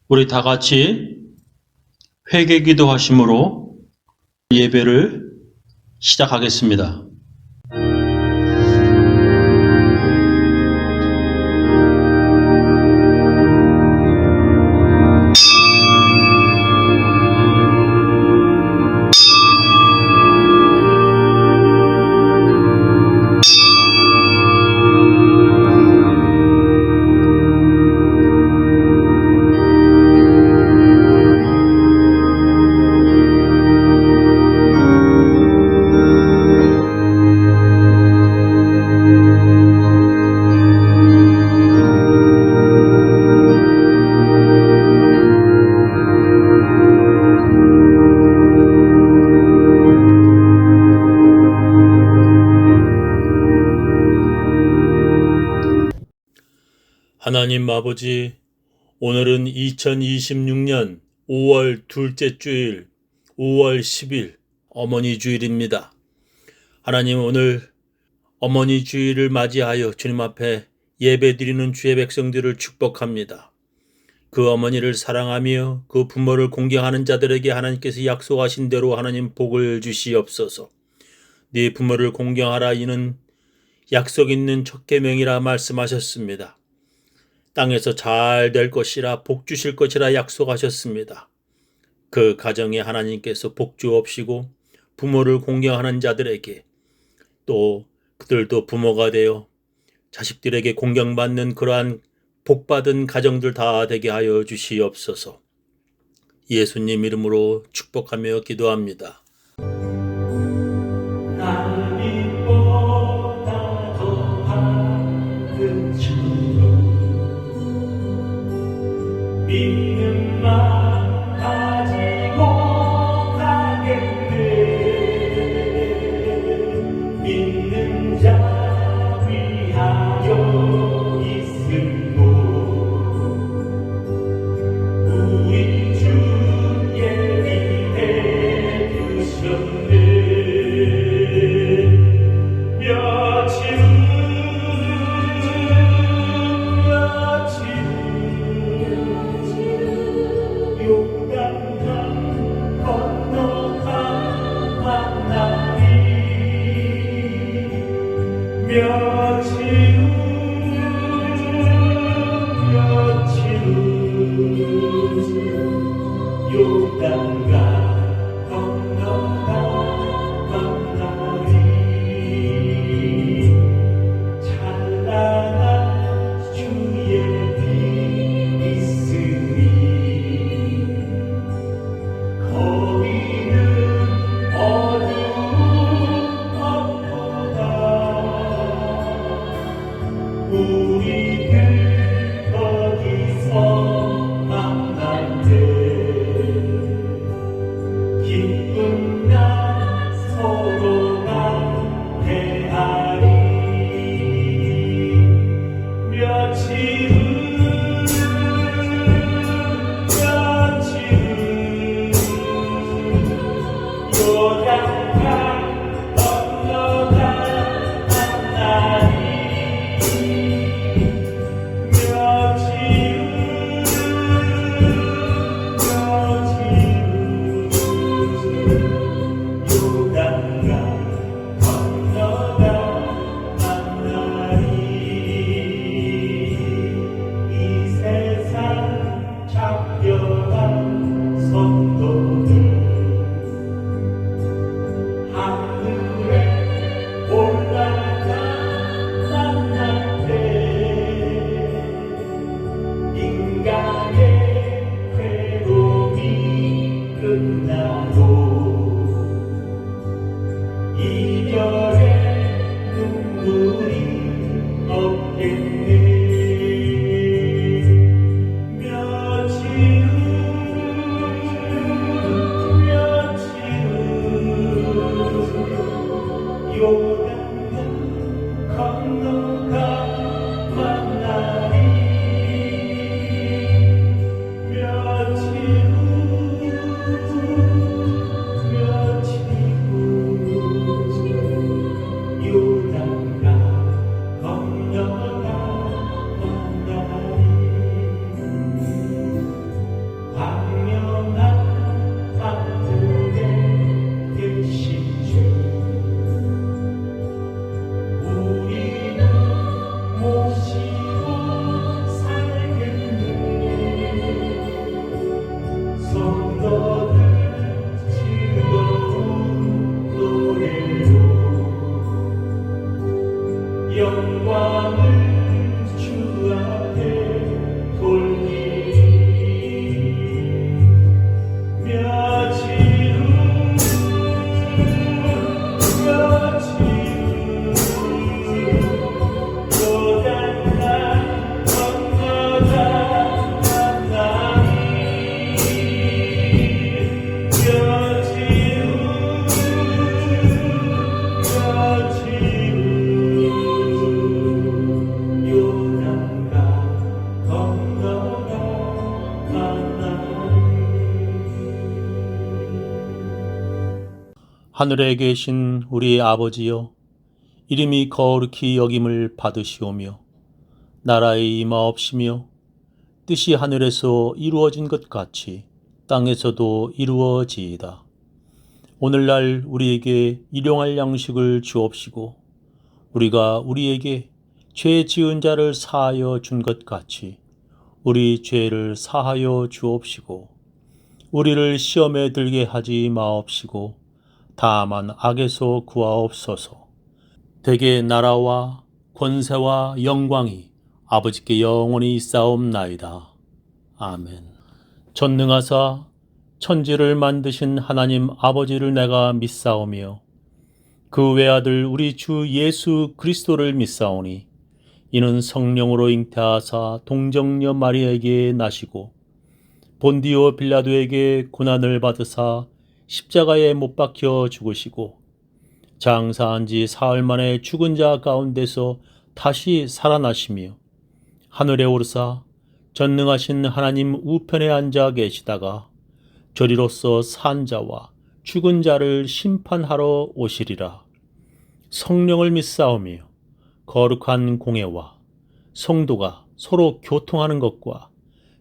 우리 다 같이 회개 기도하심으로 예배를 시작하겠습니다. 하나님 아버지, 오늘은 2026년 5월 둘째 주일 5월 10일 어머니 주일입니다. 하나님, 오늘 어머니 주일을 맞이하여 주님 앞에 예배드리는 주의 백성들을 축복합니다. 그 어머니를 사랑하며 그 부모를 공경하는 자들에게 하나님께서 약속하신 대로 하나님 복을 주시옵소서. 네 부모를 공경하라, 이는 약속 있는 첫 계명이라 말씀하셨습니다. 땅에서 잘 될 것이라 복 주실 것이라 약속하셨습니다. 그 가정에 하나님께서 복 주옵시고 부모를 공경하는 자들에게 또 그들도 부모가 되어 자식들에게 공경받는 그러한 복받은 가정들 다 되게 하여 주시옵소서. 예수님 이름으로 축복하며 기도합니다. 믿음만 가지고 가겠네. 믿는 자 위하여 있을고 우리 주 예비해 두셨네. 요단강 건너가 만나리. 며칠 후 요단강 건너가 만나리. 찬란한 주의 빛 있으니 거기는 어두움 없도다. 우리들 거기서 만날 때 기쁜 날 서로가 대하리. 며칠 후 요단강 건너가 만나리. 며칠 후 요단강 건너가 만나리. 이 세상 작별한 성도들 하늘에 올라가 만날 때 인간의 괴로움이 끝나고 이별의 눈물이 없겠네. 며칠 후 요단강 건너가 만나리. 하늘에 계신 우리 아버지여, 이름이 거룩히 여김을 받으시오며 나라의 임하옵시며 뜻이 하늘에서 이루어진 것 같이 땅에서도 이루어지이다. 오늘날 우리에게 일용할 양식을 주옵시고 우리가 우리에게 죄 지은 자를 사하여 준 것 같이 우리 죄를 사하여 주옵시고 우리를 시험에 들게 하지 마옵시고 다만 악에서 구하옵소서. 대개 나라와 권세와 영광이 아버지께 영원히 있사옵나이다. 아멘. 전능하사 천지를 만드신 하나님 아버지를 내가 믿사오며 그 외아들 우리 주 예수 그리스도를 믿사오니 이는 성령으로 잉태하사 동정녀 마리아에게 나시고 본디오 빌라도에게 고난을 받으사 십자가에 못 박혀 죽으시고 장사한 지 사흘 만에 죽은 자 가운데서 다시 살아나시며 하늘에 오르사 전능하신 하나님 우편에 앉아 계시다가 저리로서 산 자와 죽은 자를 심판하러 오시리라. 성령을 믿사오며 거룩한 공예와 성도가 서로 교통하는 것과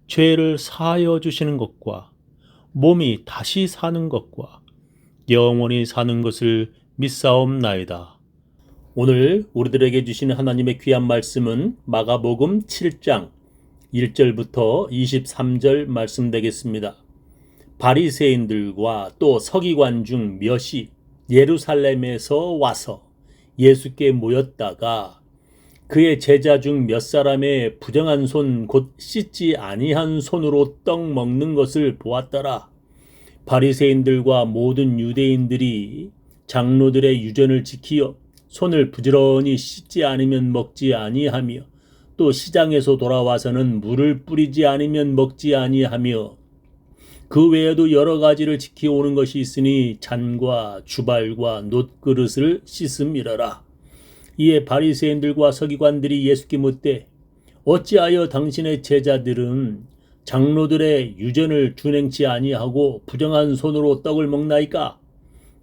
죄를 사하여 주시는 것과 몸이 다시 사는 것과 영원히 사는 것을 믿사옵나이다. 오늘 우리들에게 주신 하나님의 귀한 말씀은 마가복음 7장 1절부터 23절 말씀 되겠습니다. 바리새인들과 또 서기관 중 몇이 예루살렘에서 와서 예수께 모였다가 그의 제자 중 몇 사람의 부정한 손 곧 씻지 아니한 손으로 떡 먹는 것을 보았더라. 바리새인들과 모든 유대인들이 장로들의 유전을 지키어 손을 부지런히 씻지 않으면 먹지 아니하며 또 시장에서 돌아와서는 물을 뿌리지 않으면 먹지 아니하며 그 외에도 여러 가지를 지키오는 것이 있으니 잔과 주발과 놋그릇을 씻음이러라. 이에 바리새인들과 서기관들이 예수께 묻되 어찌하여 당신의 제자들은 장로들의 유전을 준행치 아니하고 부정한 손으로 떡을 먹나이까?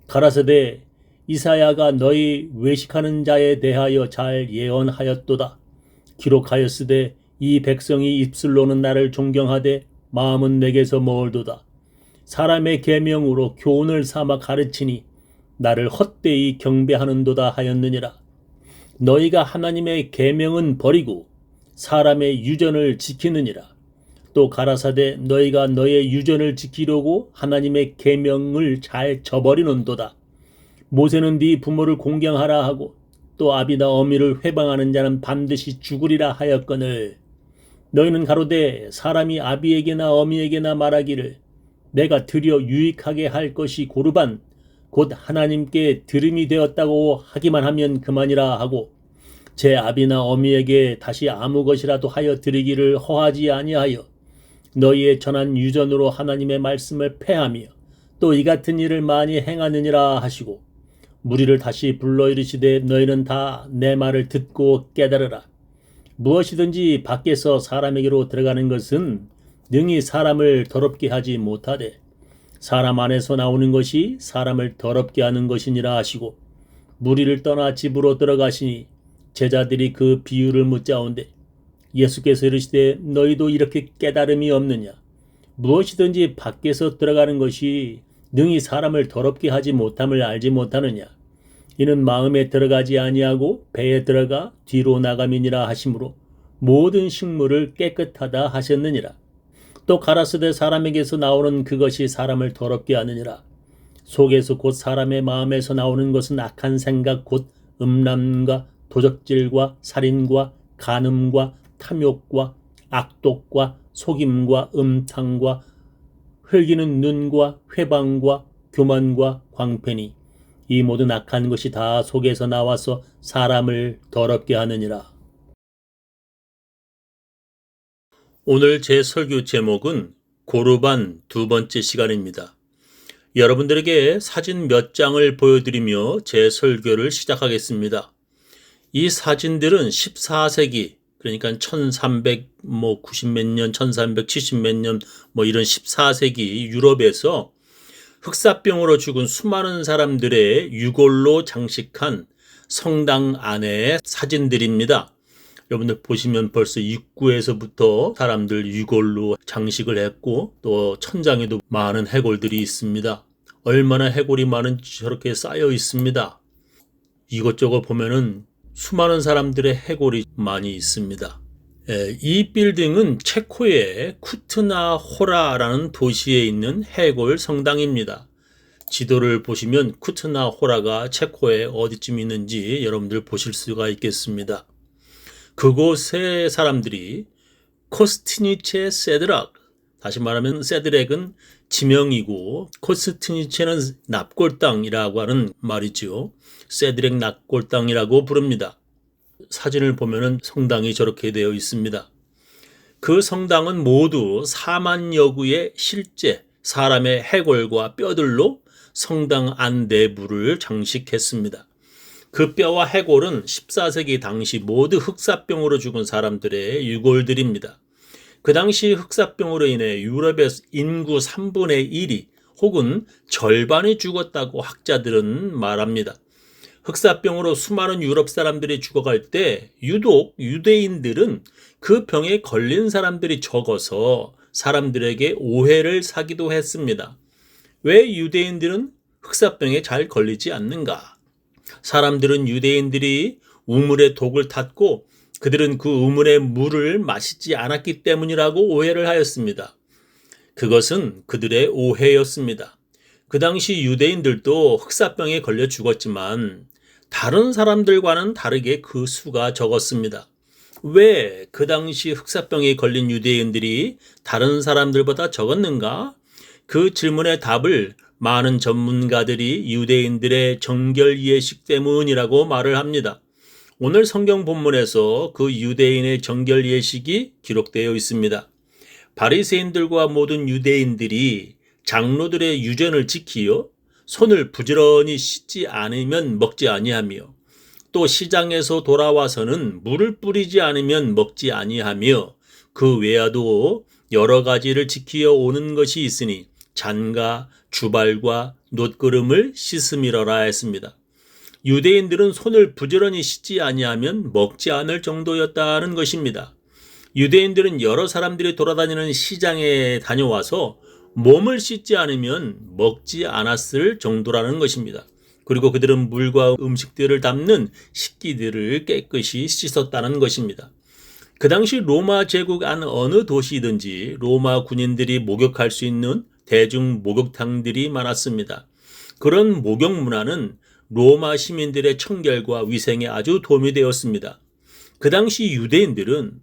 가라사대 이사야가 너희 외식하는 자에 대하여 잘 예언하였도다. 기록하였으되 이 백성이 입술로는 나를 존경하되 마음은 내게서 멀도다. 사람의 계명으로 교훈을 삼아 가르치니 나를 헛되이 경배하는도다 하였느니라. 너희가 하나님의 계명은 버리고 사람의 유전을 지키느니라. 또 가라사대 너희가 너의 유전을 지키려고 하나님의 계명을 잘 저버리는도다. 모세는 네 부모를 공경하라 하고 또 아비나 어미를 회방하는 자는 반드시 죽으리라 하였거늘 너희는 가로되 사람이 아비에게나 어미에게나 말하기를 내가 드려 유익하게 할 것이 고르반 곧 하나님께 들음이 되었다고 하기만 하면 그만이라 하고 제 아비나 어미에게 다시 아무 것이라도 하여 드리기를 허하지 아니하여 너희의 전한 유전으로 하나님의 말씀을 폐하며 또 이 같은 일을 많이 행하느니라 하시고 무리를 다시 불러 이르시되 너희는 다 내 말을 듣고 깨달으라. 무엇이든지 밖에서 사람에게로 들어가는 것은 능히 사람을 더럽게 하지 못하되 사람 안에서 나오는 것이 사람을 더럽게 하는 것이니라 하시고 무리를 떠나 집으로 들어가시니 제자들이 그 비유를 묻자온데 예수께서 이르시되 너희도 이렇게 깨달음이 없느냐? 무엇이든지 밖에서 들어가는 것이 능히 사람을 더럽게 하지 못함을 알지 못하느냐? 이는 마음에 들어가지 아니하고 배에 들어가 뒤로 나감이니라 하시므로 모든 식물을 깨끗하다 하셨느니라. 또 가라사대 사람에게서 나오는 그것이 사람을 더럽게 하느니라. 속에서 곧 사람의 마음에서 나오는 것은 악한 생각 곧 음란과 도적질과 살인과 간음과 탐욕과 악독과 속임과 음탕과 흘기는 눈과 회방과 교만과 광패니 이 모든 악한 것이 다 속에서 나와서 사람을 더럽게 하느니라. 오늘 제 설교 제목은 고르반 두 번째 시간입니다. 여러분들에게 사진 몇 장을 보여드리며 제 설교를 시작하겠습니다. 이 사진들은 14세기 그러니까 1390 몇 년, 1370 몇 년 이런 14세기 유럽에서 흑사병으로 죽은 수많은 사람들의 유골로 장식한 성당 안의 사진들입니다. 여러분들 보시면 벌써 입구에서부터 사람들 유골로 장식을 했고 또 천장에도 많은 해골들이 있습니다. 얼마나 해골이 많은지 저렇게 쌓여 있습니다. 이것저것 보면은 수많은 사람들의 해골이 많이 있습니다. 이 빌딩은 체코의 쿠트나 호라라는 도시에 있는 해골 성당입니다. 지도를 보시면 쿠트나 호라가 체코에 어디쯤 있는지 여러분들 보실 수가 있겠습니다. 그곳의 사람들이 코스트니체 세드락, 다시 말하면 세드렉은 지명이고 코스트니체는 납골당이라고 하는 말이죠. 세드렉 납골당이라고 부릅니다. 사진을 보면은 성당이 저렇게 되어 있습니다. 그 성당은 모두 4만여 구의 실제 사람의 해골과 뼈들로 성당 안 내부를 장식했습니다. 그 뼈와 해골은 14세기 당시 모두 흑사병으로 죽은 사람들의 유골들입니다. 그 당시 흑사병으로 인해 유럽의 인구 3분의 1이 혹은 절반이 죽었다고 학자들은 말합니다. 흑사병으로 수많은 유럽 사람들이 죽어갈 때 유독 유대인들은 그 병에 걸린 사람들이 적어서 사람들에게 오해를 사기도 했습니다. 왜 유대인들은 흑사병에 잘 걸리지 않는가? 사람들은 유대인들이 우물에 독을 탔고 그들은 그 우물의 물을 마시지 않았기 때문이라고 오해를 하였습니다. 그것은 그들의 오해였습니다. 그 당시 유대인들도 흑사병에 걸려 죽었지만 다른 사람들과는 다르게 그 수가 적었습니다. 왜 그 당시 흑사병에 걸린 유대인들이 다른 사람들보다 적었는가? 그 질문의 답을 많은 전문가들이 유대인들의 정결 예식 때문이라고 말을 합니다. 오늘 성경 본문에서 그 유대인의 정결 예식이 기록되어 있습니다. 바리새인들과 모든 유대인들이 장로들의 유전을 지키어 손을 부지런히 씻지 않으면 먹지 아니하며 또 시장에서 돌아와서는 물을 뿌리지 않으면 먹지 아니하며 그 외에도 여러 가지를 지키어 오는 것이 있으니 잔과 주발과 놋그름을 씻음이러라 했습니다. 유대인들은 손을 부지런히 씻지 아니하면 먹지 않을 정도였다는 것입니다. 유대인들은 여러 사람들이 돌아다니는 시장에 다녀와서 몸을 씻지 않으면 먹지 않았을 정도라는 것입니다. 그리고 그들은 물과 음식들을 담는 식기들을 깨끗이 씻었다는 것입니다. 그 당시 로마 제국 안 어느 도시든지 로마 군인들이 목욕할 수 있는 대중 목욕탕들이 많았습니다. 그런 목욕 문화는 로마 시민들의 청결과 위생에 아주 도움이 되었습니다. 그 당시 유대인들은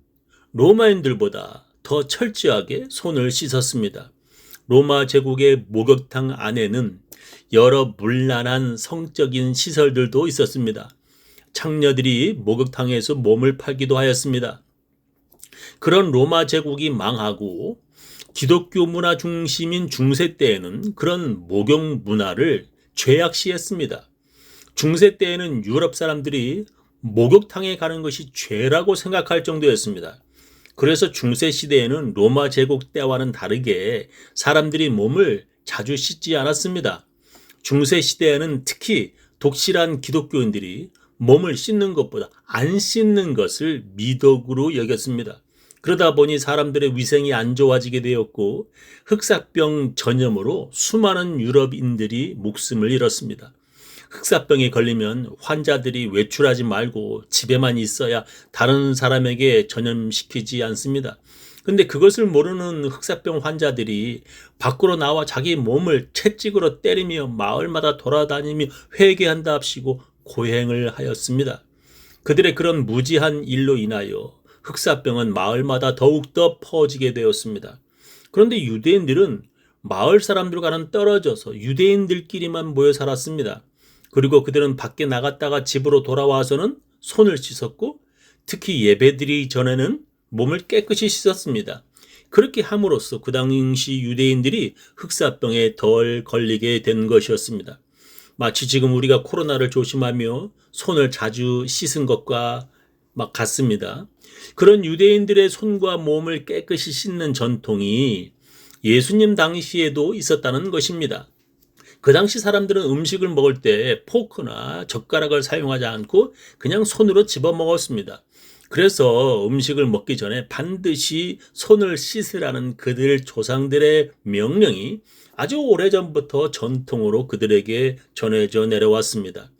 로마인들보다 더 철저하게 손을 씻었습니다. 로마 제국의 목욕탕 안에는 여러 문란한 성적인 시설들도 있었습니다. 창녀들이 목욕탕에서 몸을 팔기도 하였습니다. 그런 로마 제국이 망하고 기독교 문화 중심인 중세 때에는 그런 목욕 문화를 죄악시했습니다. 중세 때에는 유럽 사람들이 목욕탕에 가는 것이 죄라고 생각할 정도였습니다. 그래서 중세 시대에는 로마 제국 때와는 다르게 사람들이 몸을 자주 씻지 않았습니다. 중세 시대에는 특히 독실한 기독교인들이 몸을 씻는 것보다 안 씻는 것을 미덕으로 여겼습니다. 그러다 보니 사람들의 위생이 안 좋아지게 되었고 흑사병 전염으로 수많은 유럽인들이 목숨을 잃었습니다. 흑사병에 걸리면 환자들이 외출하지 말고 집에만 있어야 다른 사람에게 전염시키지 않습니다. 근데 그것을 모르는 흑사병 환자들이 밖으로 나와 자기 몸을 채찍으로 때리며 마을마다 돌아다니며 회개한답시고 고행을 하였습니다. 그들의 그런 무지한 일로 인하여 흑사병은 마을마다 더욱더 퍼지게 되었습니다. 그런데 유대인들은 마을 사람들과는 떨어져서 유대인들끼리만 모여 살았습니다. 그리고 그들은 밖에 나갔다가 집으로 돌아와서는 손을 씻었고 특히 예배드리기 전에는 몸을 깨끗이 씻었습니다. 그렇게 함으로써 그 당시 유대인들이 흑사병에 덜 걸리게 된 것이었습니다. 마치 지금 우리가 코로나를 조심하며 손을 자주 씻은 것과 같습니다. 그런 유대인들의 손과 몸을 깨끗이 씻는 전통이 예수님 당시에도 있었다는 것입니다. 그 당시 사람들은 음식을 먹을 때 포크나 젓가락을 사용하지 않고 그냥 손으로 집어 먹었습니다. 그래서 음식을 먹기 전에 반드시 손을 씻으라는 그들 조상들의 명령이 아주 오래전부터 전통으로 그들에게 전해져 내려왔습니다.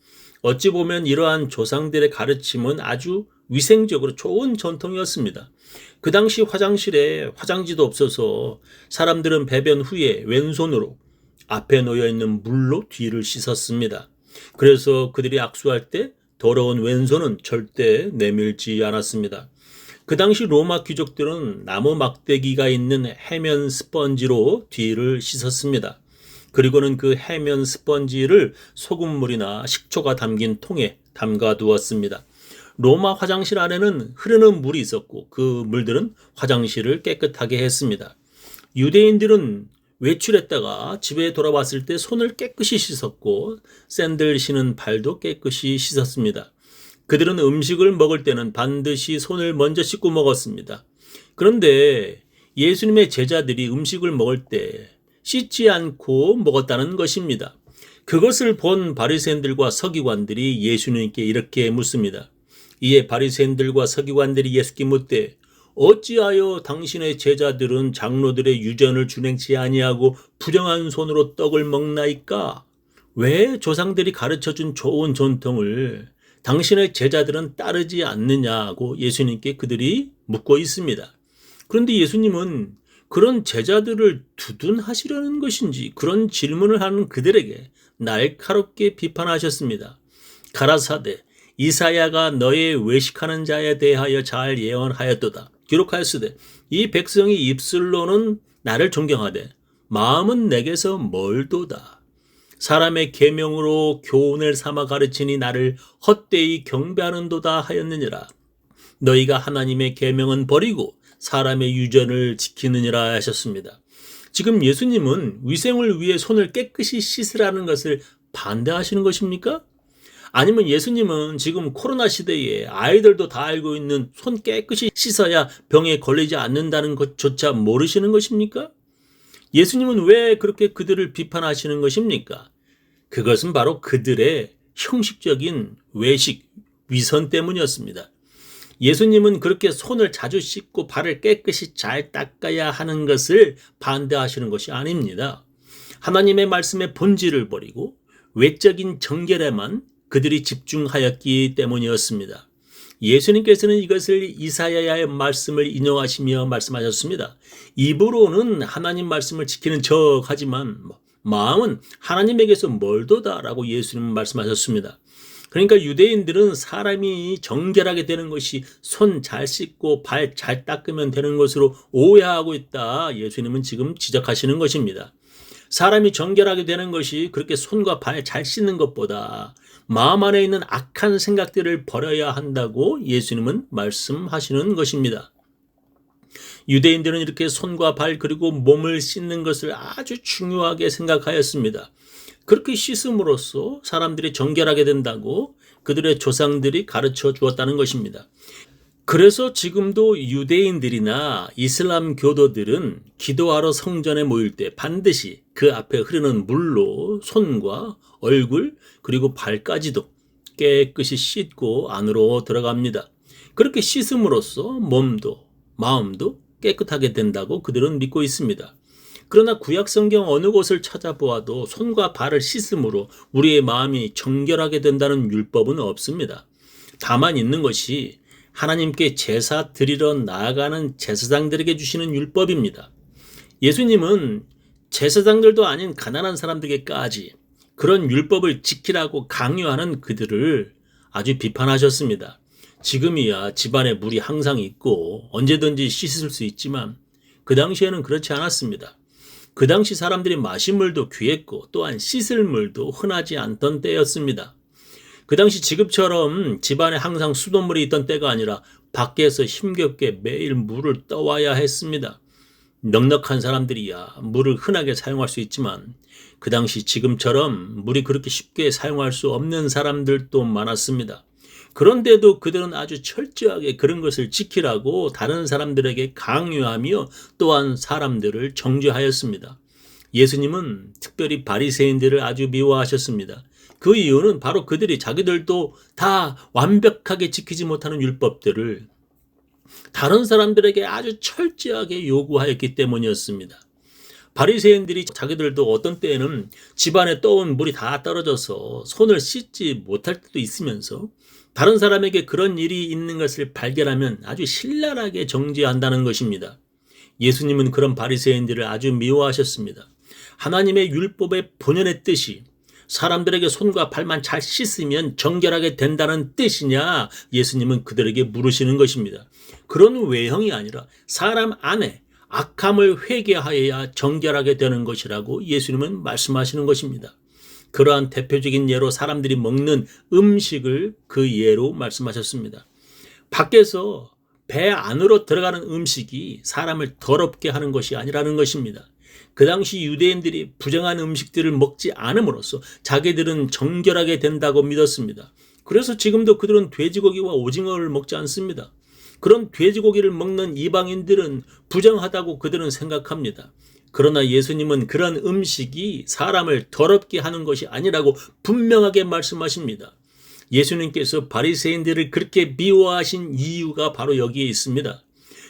어찌 보면 이러한 조상들의 가르침은 아주 위생적으로 좋은 전통이었습니다. 그 당시 화장실에 화장지도 없어서 사람들은 배변 후에 왼손으로 앞에 놓여있는 물로 뒤를 씻었습니다. 그래서 그들이 악수할 때 더러운 왼손은 절대 내밀지 않았습니다. 그 당시 로마 귀족들은 나무 막대기가 있는 해면 스펀지로 뒤를 씻었습니다. 그리고는 그 해면 스펀지를 소금물이나 식초가 담긴 통에 담가 두었습니다. 로마 화장실 안에는 흐르는 물이 있었고 그 물들은 화장실을 깨끗하게 했습니다. 유대인들은 외출했다가 집에 돌아왔을 때 손을 깨끗이 씻었고 샌들 신은 발도 깨끗이 씻었습니다. 그들은 음식을 먹을 때는 반드시 손을 먼저 씻고 먹었습니다. 그런데 예수님의 제자들이 음식을 먹을 때 씻지 않고 먹었다는 것입니다. 그것을 본 바리새인들과 서기관들이 예수님께 이렇게 묻습니다. 이에 바리새인들과 서기관들이 예수께 묻되 어찌하여 당신의 제자들은 장로들의 유전을 준행치 아니하고 부정한 손으로 떡을 먹나이까? 왜 조상들이 가르쳐준 좋은 전통을 당신의 제자들은 따르지 않느냐고 예수님께 그들이 묻고 있습니다. 그런데 예수님은 그런 제자들을 두둔하시려는 것인지 그런 질문을 하는 그들에게 날카롭게 비판하셨습니다. 가라사대 이사야가 너의 외식하는 자에 대하여 잘 예언하였도다. 기록하였으되 이 백성이 입술로는 나를 존경하되 마음은 내게서 멀도다. 사람의 계명으로 교훈을 삼아 가르치니 나를 헛되이 경배하는도다 하였느니라. 너희가 하나님의 계명은 버리고 사람의 유전을 지키느니라 하셨습니다. 지금 예수님은 위생을 위해 손을 깨끗이 씻으라는 것을 반대하시는 것입니까? 아니면 예수님은 지금 코로나 시대에 아이들도 다 알고 있는 손 깨끗이 씻어야 병에 걸리지 않는다는 것조차 모르시는 것입니까? 예수님은 왜 그렇게 그들을 비판하시는 것입니까? 그것은 바로 그들의 형식적인 외식, 위선 때문이었습니다. 예수님은 그렇게 손을 자주 씻고 발을 깨끗이 잘 닦아야 하는 것을 반대하시는 것이 아닙니다. 하나님의 말씀의 본질을 버리고 외적인 정결에만 그들이 집중하였기 때문이었습니다. 예수님께서는 이것을 이사야의 말씀을 인용하시며 말씀하셨습니다. 입으로는 하나님 말씀을 지키는 척하지만 마음은 하나님에게서 멀도다라고 예수님은 말씀하셨습니다. 그러니까 유대인들은 사람이 정결하게 되는 것이 손 잘 씻고 발 잘 닦으면 되는 것으로 오해하고 있다. 예수님은 지금 지적하시는 것입니다. 사람이 정결하게 되는 것이 그렇게 손과 발 잘 씻는 것보다 마음 안에 있는 악한 생각들을 버려야 한다고 예수님은 말씀하시는 것입니다. 유대인들은 이렇게 손과 발 그리고 몸을 씻는 것을 아주 중요하게 생각하였습니다. 그렇게 씻음으로써 사람들이 정결하게 된다고 그들의 조상들이 가르쳐 주었다는 것입니다. 그래서 지금도 유대인들이나 이슬람 교도들은 기도하러 성전에 모일 때 반드시 그 앞에 흐르는 물로 손과 얼굴 그리고 발까지도 깨끗이 씻고 안으로 들어갑니다. 그렇게 씻음으로써 몸도 마음도 깨끗하게 된다고 그들은 믿고 있습니다. 그러나 구약 성경 어느 곳을 찾아보아도 손과 발을 씻음으로 우리의 마음이 정결하게 된다는 율법은 없습니다. 다만 있는 것이 하나님께 제사 드리러 나아가는 제사장들에게 주시는 율법입니다. 예수님은 제사장들도 아닌 가난한 사람들에게까지 그런 율법을 지키라고 강요하는 그들을 아주 비판하셨습니다. 지금이야 집안에 물이 항상 있고 언제든지 씻을 수 있지만 그 당시에는 그렇지 않았습니다. 그 당시 사람들이 마실 물도 귀했고 또한 씻을 물도 흔하지 않던 때였습니다. 그 당시 지금처럼 집안에 항상 수돗물이 있던 때가 아니라 밖에서 힘겹게 매일 물을 떠와야 했습니다. 넉넉한 사람들이야 물을 흔하게 사용할 수 있지만 그 당시 지금처럼 물이 그렇게 쉽게 사용할 수 없는 사람들도 많았습니다. 그런데도 그들은 아주 철저하게 그런 것을 지키라고 다른 사람들에게 강요하며 또한 사람들을 정죄하였습니다. 예수님은 특별히 바리새인들을 아주 미워하셨습니다. 그 이유는 바로 그들이 자기들도 다 완벽하게 지키지 못하는 율법들을 다른 사람들에게 아주 철저하게 요구하였기 때문이었습니다. 바리새인들이 자기들도 어떤 때에는 집안에 떠온 물이 다 떨어져서 손을 씻지 못할 때도 있으면서 다른 사람에게 그런 일이 있는 것을 발견하면 아주 신랄하게 정죄한다는 것입니다. 예수님은 그런 바리새인들을 아주 미워하셨습니다. 하나님의 율법의 본연의 뜻이 사람들에게 손과 발만 잘 씻으면 정결하게 된다는 뜻이냐? 예수님은 그들에게 물으시는 것입니다. 그런 외형이 아니라 사람 안에 악함을 회개하여야 정결하게 되는 것이라고 예수님은 말씀하시는 것입니다. 그러한 대표적인 예로 사람들이 먹는 음식을 그 예로 말씀하셨습니다. 밖에서 배 안으로 들어가는 음식이 사람을 더럽게 하는 것이 아니라는 것입니다. 그 당시 유대인들이 부정한 음식들을 먹지 않음으로써 자기들은 정결하게 된다고 믿었습니다. 그래서 지금도 그들은 돼지고기와 오징어를 먹지 않습니다. 그런 돼지고기를 먹는 이방인들은 부정하다고 그들은 생각합니다. 그러나 예수님은 그런 음식이 사람을 더럽게 하는 것이 아니라고 분명하게 말씀하십니다. 예수님께서 바리새인들을 그렇게 미워하신 이유가 바로 여기에 있습니다.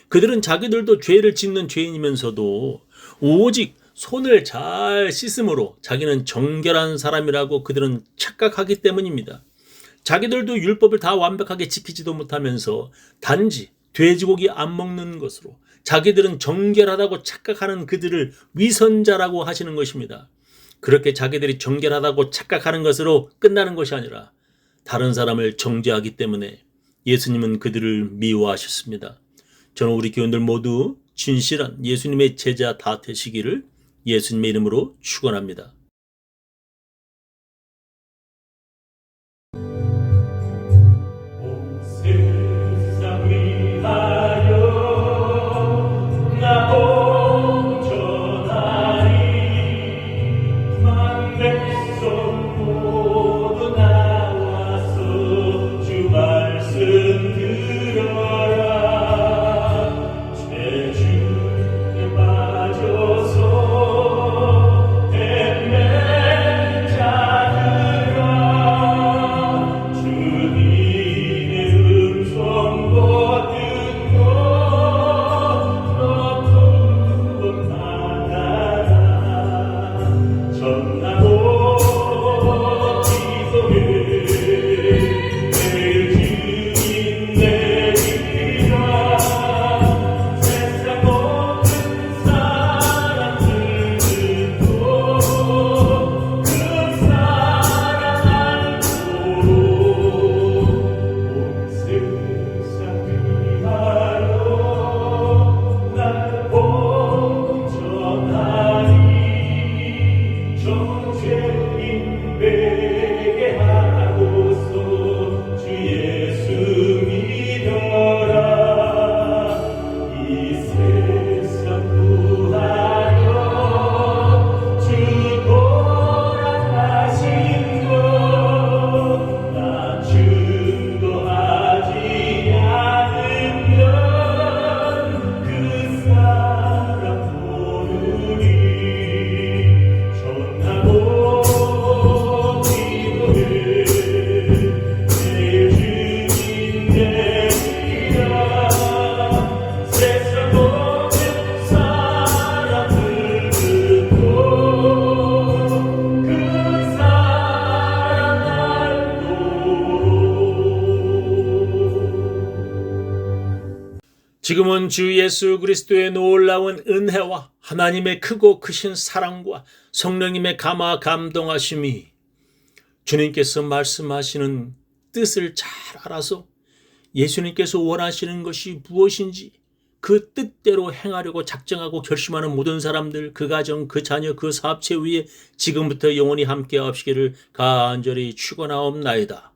그들은 자기들도 죄를 짓는 죄인이면서도 오직 손을 잘 씻음으로 자기는 정결한 사람이라고 그들은 착각하기 때문입니다. 자기들도 율법을 다 완벽하게 지키지도 못하면서 단지 돼지고기 안 먹는 것으로 자기들은 정결하다고 착각하는 그들을 위선자라고 하시는 것입니다. 그렇게 자기들이 정결하다고 착각하는 것으로 끝나는 것이 아니라 다른 사람을 정죄하기 때문에 예수님은 그들을 미워하셨습니다. 저는 우리 교인들 모두 진실한 예수님의 제자 다 되시기를 예수님의 이름으로 축원합니다. 온 세상 위하여 나 온전하리 만 백성 모두 나와서 주 말씀 들어라 죄중에 빠져서 헤맨 자들아 주님의 음성 듣고 너도 만나라 전하고 기도해 매일 주님 내리라 세상 모든 사람들 듣고 그 사랑 알고로 온 세상 위하여 날 온전하리 정죄인 회개하고서 주 예수 믿어라 이 세상 구하여 주 돌아가신 것나 증거하지 않으면 그 사람 모르니 전하고 기도해 매일 주님 내리라 세상 모든 사람들 듣고 그 사랑 알도록 지금은 주 예수 그리스도의 놀라운 은혜와 하나님의 크고 크신 사랑과 성령님의 감화 감동하심이 주님께서 말씀하시는 뜻을 잘 알아서 예수님께서 원하시는 것이 무엇인지 그 뜻대로 행하려고 작정하고 결심하는 모든 사람들, 그 가정, 그 자녀, 그 사업체 위에 지금부터 영원히 함께 하시기를 간절히 축원하옵나이다.